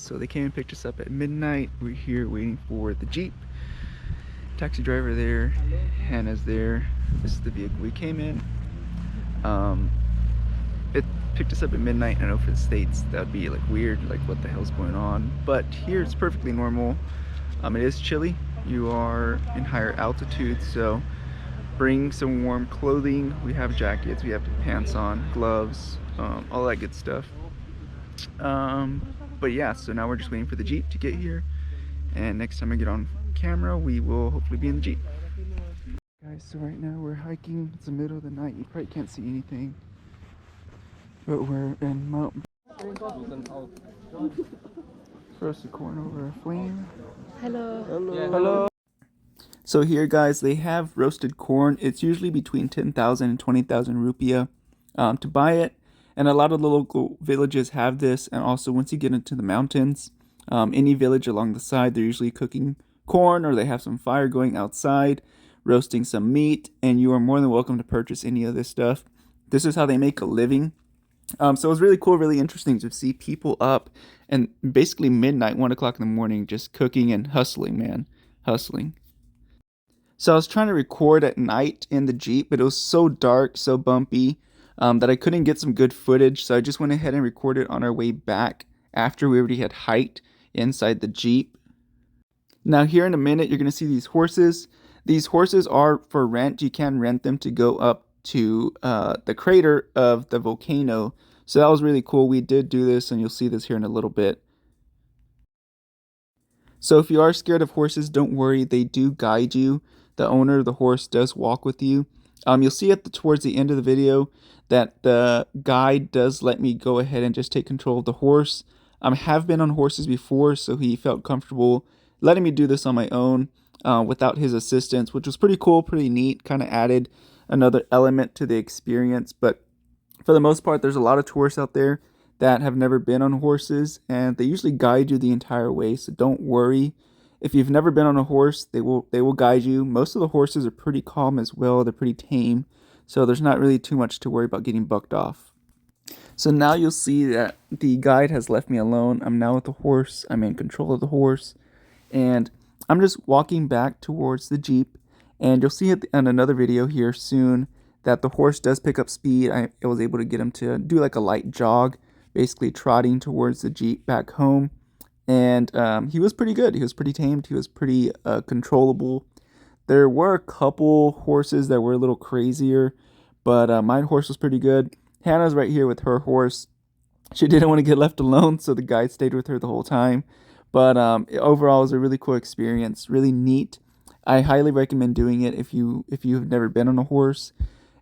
So they came and picked us up at midnight. We're here waiting for the Jeep. Taxi driver there, Hannah's there. This is the vehicle we came in. It picked us up at midnight. I know for the States that would be like weird, like what the hell's going on, but here it's perfectly normal. It is chilly. You are in higher altitude, so bring some warm clothing. We have jackets, we have pants on, gloves, all that good stuff. But yeah, so now we're just waiting for the Jeep to get here, and next time I get on camera we will hopefully be in the Jeep. Guys, so right now we're hiking. It's the middle of the night, you probably can't see anything, but we're in mountain. Roasted corn over a flame. Hello. Hello. So here, guys, they have roasted corn. It's usually between 10,000 and 20,000 rupiah to buy it. And a lot of the local villages have this. And also, once you get into the mountains, any village along the side, they're usually cooking corn, or they have some fire going outside, roasting some meat. And you are more than welcome to purchase any of this stuff. This is how they make a living. So it was really cool, really interesting to see people up and basically midnight, 1 o'clock in the morning, just cooking and hustling, man, hustling. So I was trying to record at night in the Jeep, but it was so dark, so bumpy, that I couldn't get some good footage. So I just went ahead and recorded on our way back after we already had hiked inside the Jeep. Now here in a minute, you're going to see these horses. These horses are for rent. You can rent them to go up to the crater of the volcano. So that was really cool. We did do this, and you'll see this here in a little bit. So if you are scared of horses, don't worry. They do guide you. The owner of the horse does walk with you. You'll see towards the end of the video that the guide does let me go ahead and just take control of the horse. I have been on horses before, so he felt comfortable letting me do this on my own without his assistance, which was pretty cool, pretty neat, kind of added another element to the experience. But for the most part, there's a lot of tourists out there that have never been on horses, and they usually guide you the entire way, so don't worry. If you've never been on a horse, they will guide you. Most of the horses are pretty calm as well. They're pretty tame, so there's not really too much to worry about getting bucked off. So now you'll see that the guide has left me alone. I'm now with the horse. I'm in control of the horse, and I'm just walking back towards the Jeep. And you'll see it in another video here soon that the horse does pick up speed. I was able to get him to do like a light jog, basically trotting towards the Jeep back home. And he was pretty good. He was pretty tamed. He was pretty controllable. There were a couple horses that were a little crazier, but my horse was pretty good. Hannah's right here with her horse. She didn't want to get left alone, so the guide stayed with her the whole time. But overall, it was a really cool experience, really neat. I highly recommend doing it if you've never been on a horse.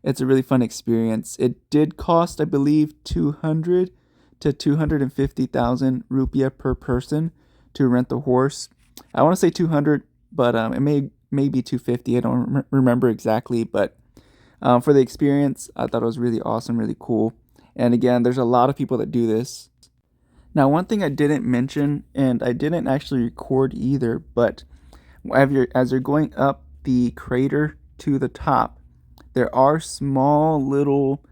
It's a really fun experience. It did cost, I believe, 200 to 250,000 rupiah per person to rent the horse. I want to say 200, but it may be 250. I don't remember exactly, but for the experience, I thought it was really awesome, really cool. And again, there's a lot of people that do this. Now, one thing I didn't mention, and I didn't actually record either, but as you're going up the crater to the top, there are small little,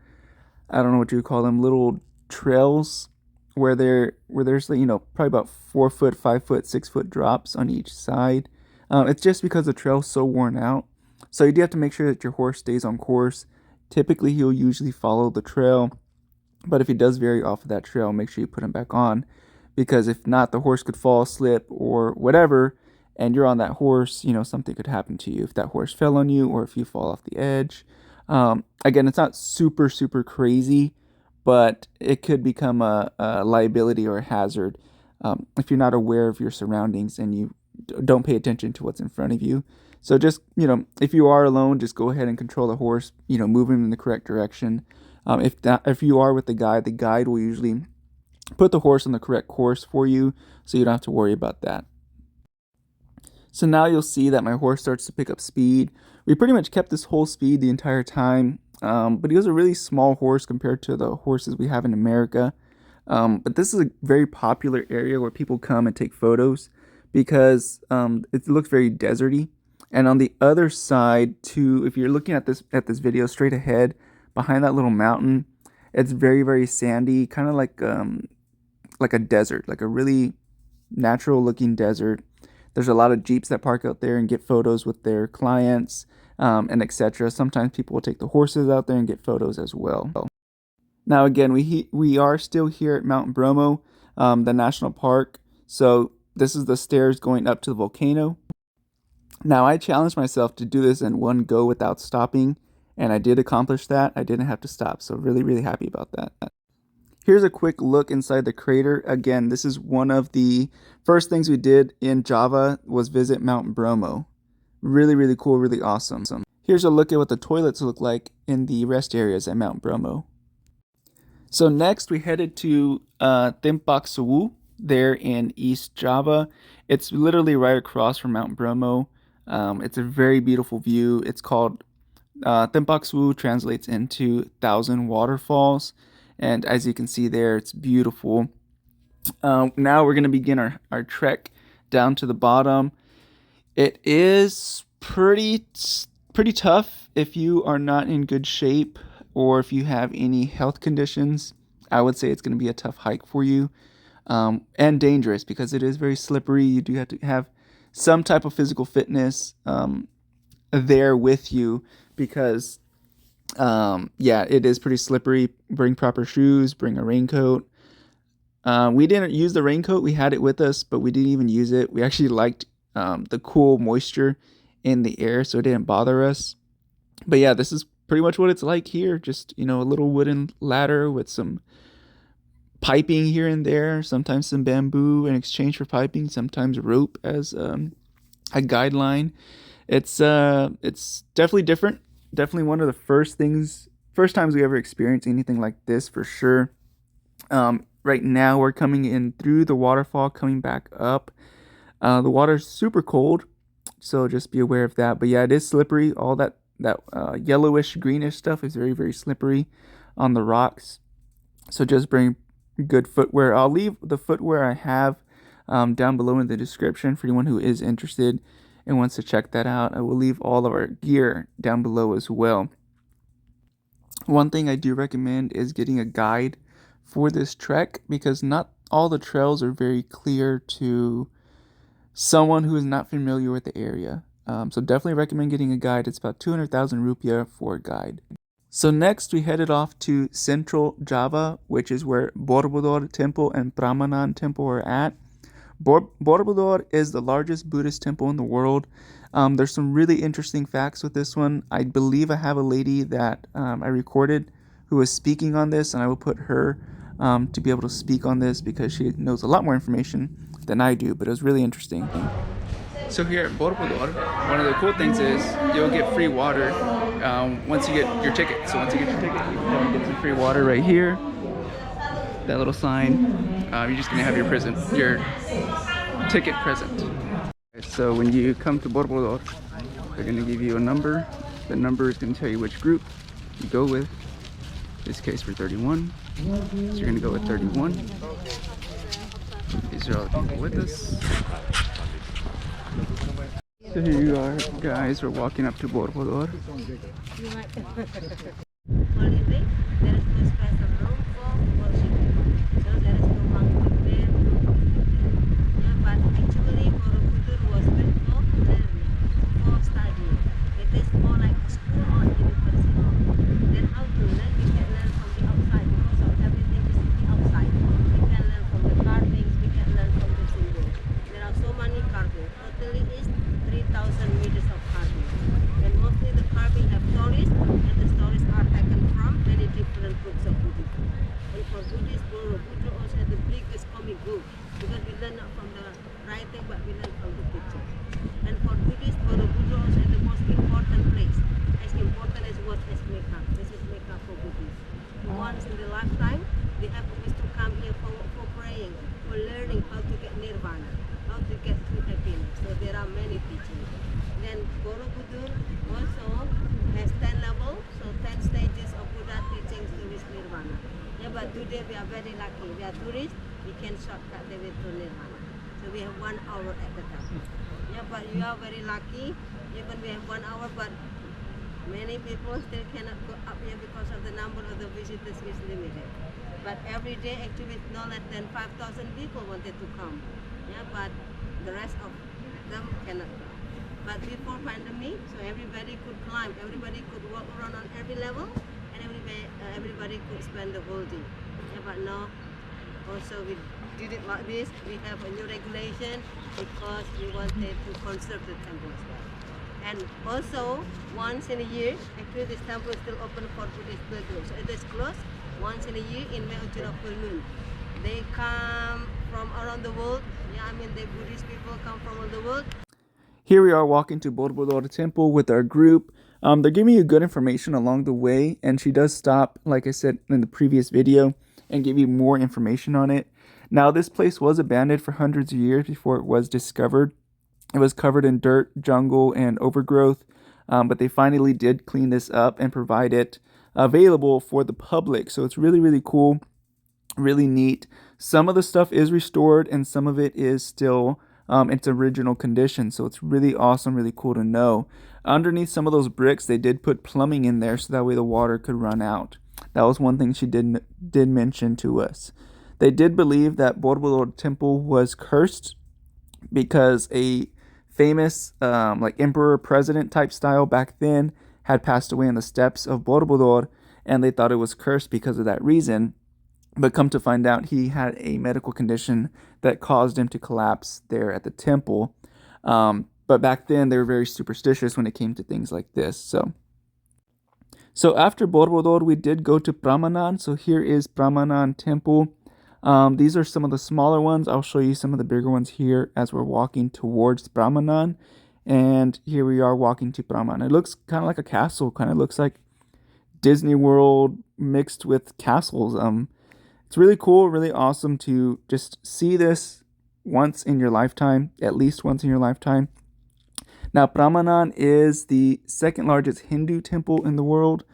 I don't know what you would call them, little trails where there's probably about 4 foot, 5 foot, 6 foot drops on each side. It's just because the trail's so worn out. So you do have to make sure that your horse stays on course. Typically, he'll usually follow the trail, but if he does vary off of that trail, make sure you put him back on, because if not, the horse could fall, slip, or whatever, and you're on that horse, something could happen to you if that horse fell on you or if you fall off the edge. Again, it's not super, super crazy, but it could become a liability or a hazard if you're not aware of your surroundings and you don't pay attention to what's in front of you. So just, if you are alone, just go ahead and control the horse, move him in the correct direction. If you are with the guide will usually put the horse on the correct course for you, so you don't have to worry about that. So now you'll see that my horse starts to pick up speed. We pretty much kept this whole speed the entire time, but he was a really small horse compared to the horses we have in America. But this is a very popular area where people come and take photos because it looks very deserty. And on the other side too, if you're looking at this video straight ahead, behind that little mountain, it's very, very sandy, kind of like a desert, like a really natural looking desert. There's a lot of Jeeps that park out there and get photos with their clients, and etc. Sometimes people will take the horses out there and get photos as well. Now again, we are still here at Mount Bromo, the national park. So this is the stairs going up to the volcano. Now I challenged myself to do this in one go without stopping, and I did accomplish that. I didn't have to stop, so really happy about that. Here's a quick look inside the crater. Again, this is one of the first things we did in Java was visit Mount Bromo. Really cool, really awesome. Here's a look at what the toilets look like in the rest areas at Mount Bromo. So next we headed to Tempak Suwu there in East Java. It's literally right across from Mount Bromo. It's a very beautiful view. It's called Tempak Suwu, translates into 1,000 waterfalls. And as you can see there, it's beautiful. Now we're going to begin our trek down to the bottom. It is pretty tough if you are not in good shape or if you have any health conditions. I would say it's going to be a tough hike for you, and dangerous because it is very slippery. You do have to have some type of physical fitness there with you because yeah, it is pretty slippery. Bring proper shoes, bring a raincoat. We didn't use the raincoat. We had it with us, but we didn't even use it. We actually liked the cool moisture in the air, so it didn't bother us. But yeah, this is pretty much what it's like here. Just, a little wooden ladder with some piping here and there, sometimes some bamboo in exchange for piping, sometimes rope as a guideline. It's definitely different. Definitely one of the first times we ever experienced anything like this for sure. Right now we're coming in through the waterfall, coming back up. The water's super cold, so just be aware of that. But yeah, it is slippery. All that yellowish, greenish stuff is very slippery on the rocks. So just bring good footwear. I'll leave the footwear I have down below in the description for anyone who is interested and wants to check that out. I will leave all of our gear down below as well. One thing I do recommend is getting a guide for this trek because not all the trails are very clear to someone who is not familiar with the area. So definitely recommend getting a guide. It's about 200,000 rupiah for a guide. So next we headed off to Central Java, which is where Borobudur Temple and Prambanan Temple are at. Borobudur is the largest Buddhist temple in the world. There's some really interesting facts with this one. I believe I have a lady that I recorded who was speaking on this, and I will put her to be able to speak on this because she knows a lot more information than I do, but it was really interesting. So here at Borobudur, one of the cool things is you'll get free water once you get your ticket. So once you get your ticket, you can get some free water right here. That little sign. You're just gonna have your ticket present. So when you come to Borobudur, they're gonna give you a number. The number is gonna tell you which group you go with. In this case, we're 31. So you're gonna go with 31. These are all the people with us. So here you are, guys. We're walking up to Borobudur. Today we are very lucky. We are tourists. We can shortcut the way to Nirvana. So we have 1 hour at the top. Yeah, but you are very lucky. Even we have 1 hour, but many people still cannot go up here because of the number of the visitors is limited. But every day, actually, no less than 5,000 people wanted to come. Yeah, but the rest of them cannot go. But before pandemic, so everybody could climb, everybody could walk around on every level, and everybody could spend the whole day. Yeah, but now also we did it like this. We have a new regulation because we wanted to conserve the temple as well. And also once in a year, actually this temple is still open for Buddhist pilgrims. So it is closed once in a year in May or June or full moon. They come from around the world. Yeah, I mean the Buddhist people come from all the world. Here we are walking to Borobudur Temple with our group. They're giving you good information along the way, and she does stop, like I said in the previous video, and give you more information on it. Now, this place was abandoned for hundreds of years before it was discovered. It was covered in dirt, jungle, and overgrowth, but they finally did clean this up and provide it available for the public. So it's really, really cool, really neat. Some of the stuff is restored, and some of it is still its original condition. So it's really awesome, really cool to know. Underneath some of those bricks, they did put plumbing in there so that way the water could run out. That was one thing she did mention to us. They did believe that Borobudur Temple was cursed because a famous like emperor president type style back then had passed away on the steps of Borobudur, and they thought it was cursed because of that reason. But come to find out, he had a medical condition that caused him to collapse there at the temple. But back then, they were very superstitious when it came to things like this. So after Borobudur, we did go to Prambanan. So here is Prambanan Temple. These are some of the smaller ones. I'll show you some of the bigger ones here as we're walking towards Prambanan. And here we are walking to Prambanan. It looks kind of like a castle. Kind of looks like Disney World mixed with castles. It's really cool, really awesome to just see this once in your lifetime, at least once in your lifetime. Now, Prambanan is the second largest Hindu temple in the world.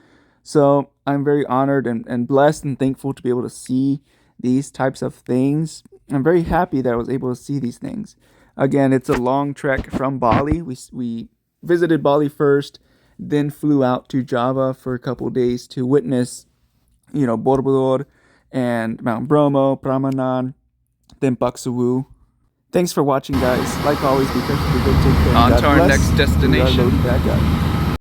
So I'm very honored and blessed and thankful to be able to see these types of things. I'm very happy that I was able to see these things. Again, it's a long trek from Bali. We visited Bali first, then flew out to Java for a couple of days to witness, Borobudur and Mount Bromo, Prambanan, then Baksawu. Thanks for watching, guys. Like always, be careful, be good, take care. On to our bless. next destination. We are loading back up.